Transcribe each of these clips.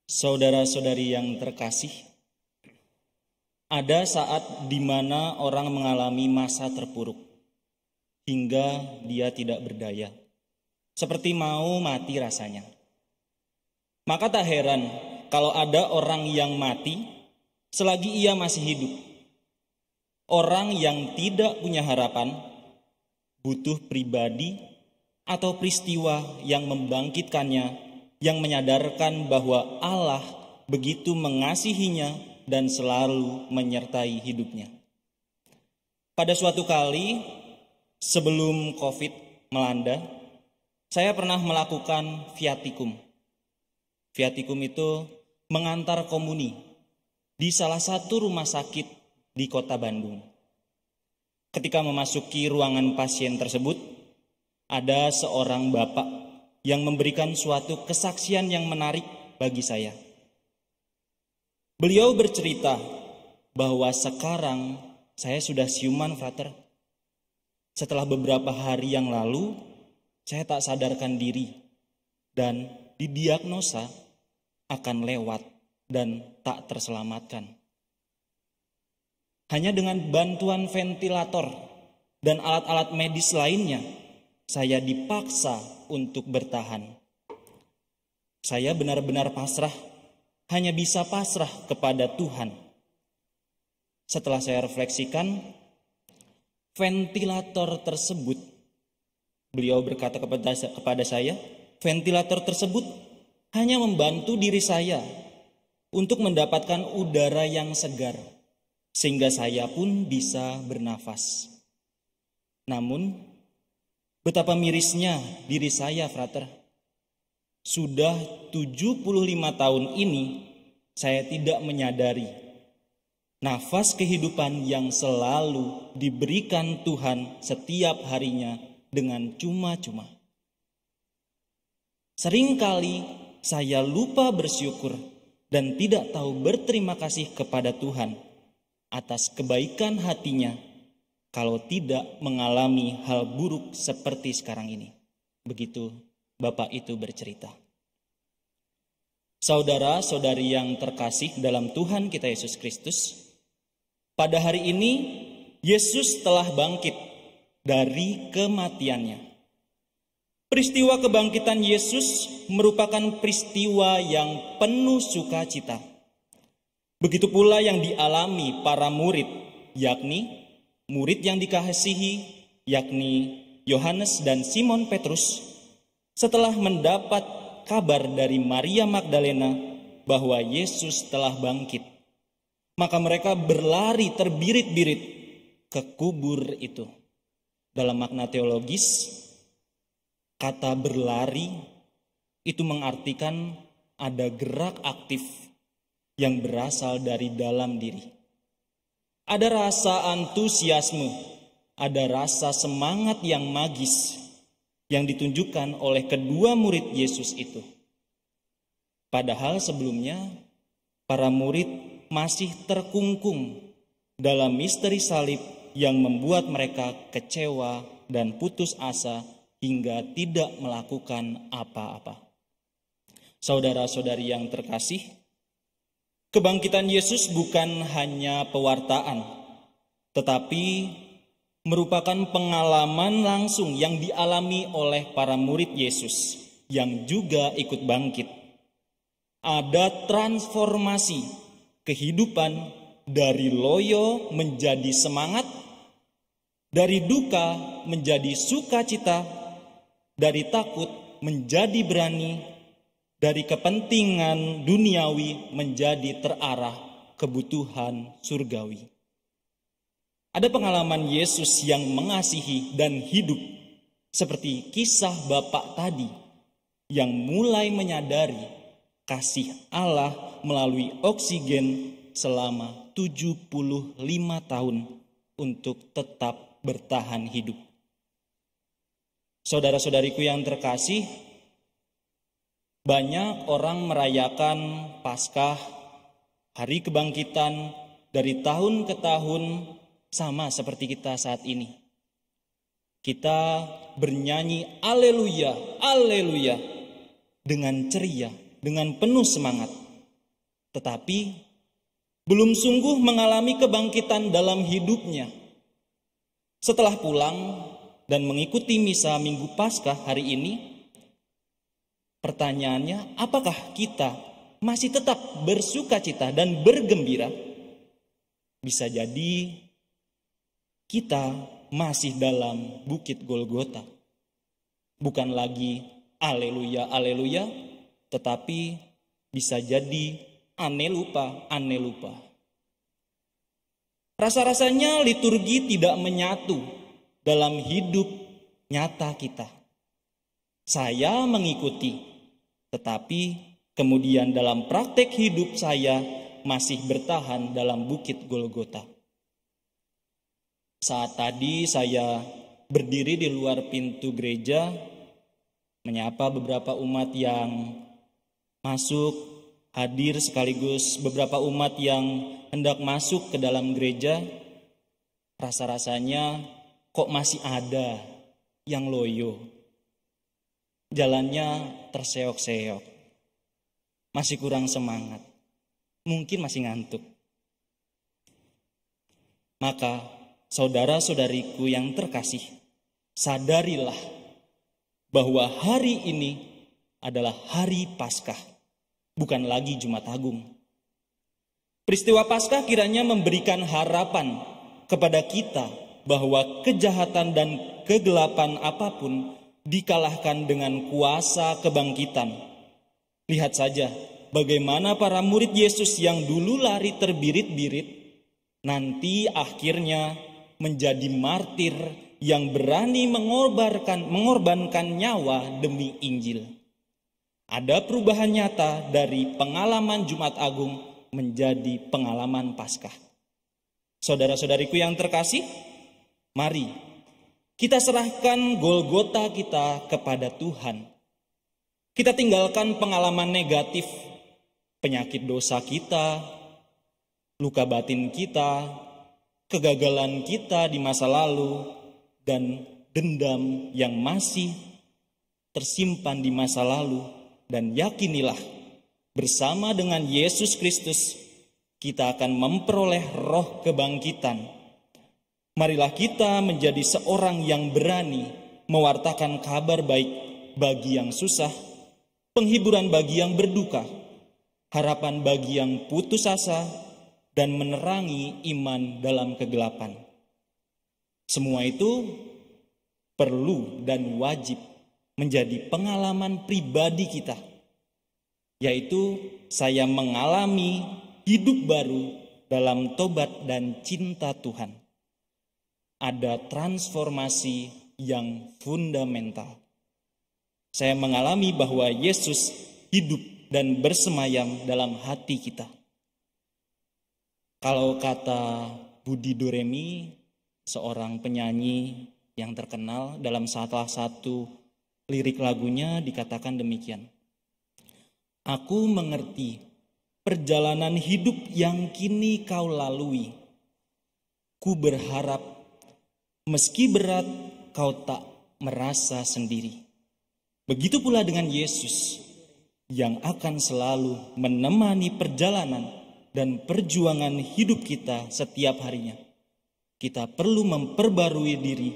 Saudara-saudari yang terkasih, ada saat di mana orang mengalami masa terpuruk hingga dia tidak berdaya, seperti mau mati rasanya. Maka tak heran kalau ada orang yang mati selagi ia masih hidup. Orang yang tidak punya harapan butuh pribadi atau peristiwa yang membangkitkannya, yang menyadarkan bahwa Allah begitu mengasihinya dan selalu menyertai hidupnya. Pada suatu kali sebelum COVID melanda, saya pernah melakukan viatikum. Viatikum itu mengantar komuni di salah satu rumah sakit di kota Bandung. Ketika memasuki ruangan pasien tersebut, ada seorang bapak yang memberikan suatu kesaksian yang menarik bagi saya. Beliau bercerita bahwa sekarang saya sudah siuman, frater. Setelah beberapa hari yang lalu, saya tak sadarkan diri dan didiagnosa akan lewat dan tak terselamatkan. Hanya dengan bantuan ventilator dan alat-alat medis lainnya, saya dipaksa untuk bertahan. Saya benar-benar pasrah, hanya bisa pasrah kepada Tuhan. Setelah saya refleksikan, ventilator tersebut, beliau berkata kepada saya, ventilator tersebut hanya membantu diri saya untuk mendapatkan udara yang segar, sehingga saya pun bisa bernafas. Namun, betapa mirisnya diri saya, frater. Sudah 75 tahun ini saya tidak menyadari nafas kehidupan yang selalu diberikan Tuhan setiap harinya dengan cuma-cuma. Seringkali saya lupa bersyukur dan tidak tahu berterima kasih kepada Tuhan atas kebaikan hatinya kalau tidak mengalami hal buruk seperti sekarang ini. Begitu Bapak itu bercerita. Saudara-saudari yang terkasih dalam Tuhan kita Yesus Kristus, pada hari ini Yesus telah bangkit dari kematiannya. Peristiwa kebangkitan Yesus merupakan peristiwa yang penuh sukacita. Begitu pula yang dialami para murid, yakni murid yang dikasihi, yakni Yohanes dan Simon Petrus, setelah mendapat kabar dari Maria Magdalena bahwa Yesus telah bangkit. Maka mereka berlari terbirit-birit ke kubur itu. Dalam makna teologis, kata berlari itu mengartikan ada gerak aktif yang berasal dari dalam diri. Ada rasa antusiasme, ada rasa semangat yang magis yang ditunjukkan oleh kedua murid Yesus itu. Padahal sebelumnya para murid masih terkungkung dalam misteri salib yang membuat mereka kecewa dan putus asa hingga tidak melakukan apa-apa. Saudara-saudari yang terkasih, kebangkitan Yesus bukan hanya pewartaan, tetapi merupakan pengalaman langsung yang dialami oleh para murid Yesus yang juga ikut bangkit. Ada transformasi kehidupan dari loyo menjadi semangat, dari duka menjadi sukacita, dari takut menjadi berani, dari kepentingan duniawi menjadi terarah kebutuhan surgawi. Ada pengalaman Yesus yang mengasihi dan hidup, seperti kisah Bapak tadi yang mulai menyadari kasih Allah melalui oksigen selama 75 tahun untuk tetap bertahan hidup. Saudara-saudariku yang terkasih, banyak orang merayakan Paskah, hari kebangkitan dari tahun ke tahun, sama seperti kita saat ini. Kita bernyanyi Alleluia, Alleluia dengan ceria, dengan penuh semangat. tetapi belum sungguh mengalami kebangkitan dalam hidupnya. Setelah pulang dan mengikuti misa Minggu Paskah hari ini, pertanyaannya, apakah kita masih tetap bersukacita dan bergembira? Bisa jadi kita masih dalam bukit Golgota. Bukan lagi aleluya, aleluya, tetapi bisa jadi ane lupa. Rasa-rasanya liturgi tidak menyatu dalam hidup nyata kita. Saya mengikuti, tetapi kemudian dalam praktek hidup saya masih bertahan dalam bukit Golgota. Saat tadi saya berdiri di luar pintu gereja, menyapa beberapa umat yang masuk, hadir sekaligus beberapa umat yang hendak masuk ke dalam gereja. Rasa-rasanya kok masih ada yang loyo. Jalannya terseok-seok. Masih kurang semangat. Mungkin masih ngantuk. Maka saudara-saudariku yang terkasih, sadarilah bahwa hari ini adalah hari Paskah, bukan lagi Jumat Agung. Peristiwa Paskah kiranya memberikan harapan kepada kita bahwa kejahatan dan kegelapan apapun dikalahkan dengan kuasa kebangkitan. Lihat saja bagaimana para murid Yesus yang dulu lari terbirit-birit, nanti akhirnya menjadi martir yang berani mengorbankan nyawa demi Injil. Ada perubahan nyata dari pengalaman Jumat Agung menjadi pengalaman Paskah. Saudara-saudariku yang terkasih, mari kita serahkan Golgota kita kepada Tuhan. Kita tinggalkan pengalaman negatif, penyakit dosa kita, luka batin kita, kegagalan kita di masa lalu, dan dendam yang masih tersimpan di masa lalu. Dan yakinilah bersama dengan Yesus Kristus kita akan memperoleh roh kebangkitan. Marilah kita menjadi seorang yang berani mewartakan kabar baik bagi yang susah, penghiburan bagi yang berduka, harapan bagi yang putus asa, dan menerangi iman dalam kegelapan. Semua itu perlu dan wajib menjadi pengalaman pribadi kita, yaitu saya mengalami hidup baru dalam tobat dan cinta Tuhan. Ada transformasi yang fundamental. Saya mengalami bahwa Yesus hidup dan bersemayam dalam hati kita. Kalau kata Budi Doremi, seorang penyanyi yang terkenal, dalam salah satu lirik lagunya dikatakan demikian. Aku mengerti perjalanan hidup yang kini kau lalui. Ku berharap meski berat kau tak merasa sendiri. Begitu pula dengan Yesus yang akan selalu menemani perjalanan dan perjuangan hidup kita setiap harinya. Kita perlu memperbarui diri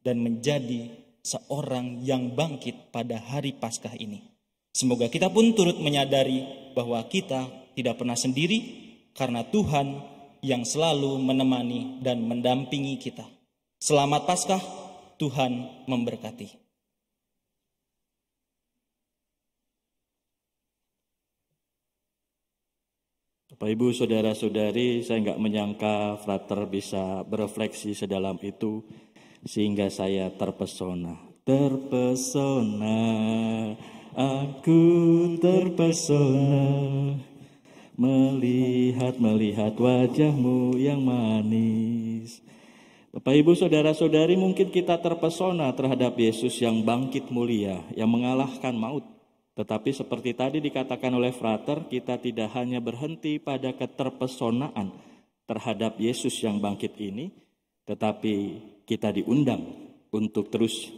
dan menjadi seorang yang bangkit pada hari Paskah ini. Semoga kita pun turut menyadari bahwa kita tidak pernah sendiri karena Tuhan yang selalu menemani dan mendampingi kita. Selamat Paskah, Tuhan memberkati. Bapak Ibu saudara-saudari, saya nggak menyangka Frater bisa berefleksi sedalam itu sehingga saya terpesona. Terpesona, aku terpesona melihat wajahmu yang manis. Bapak Ibu saudara-saudari, mungkin kita terpesona terhadap Yesus yang bangkit mulia, yang mengalahkan maut. Tetapi seperti tadi dikatakan oleh Frater, kita tidak hanya berhenti pada keterpesonaan terhadap Yesus yang bangkit ini, tetapi kita diundang untuk terus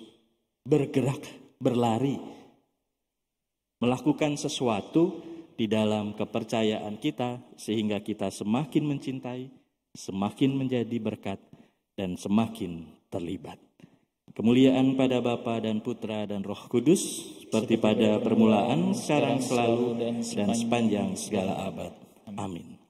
bergerak, berlari, melakukan sesuatu di dalam kepercayaan kita, sehingga kita semakin mencintai, semakin menjadi berkat, dan semakin terlibat. Kemuliaan pada Bapa dan Putra dan Roh Kudus, seperti pada permulaan, sekarang, selalu, dan sepanjang segala abad. Amin.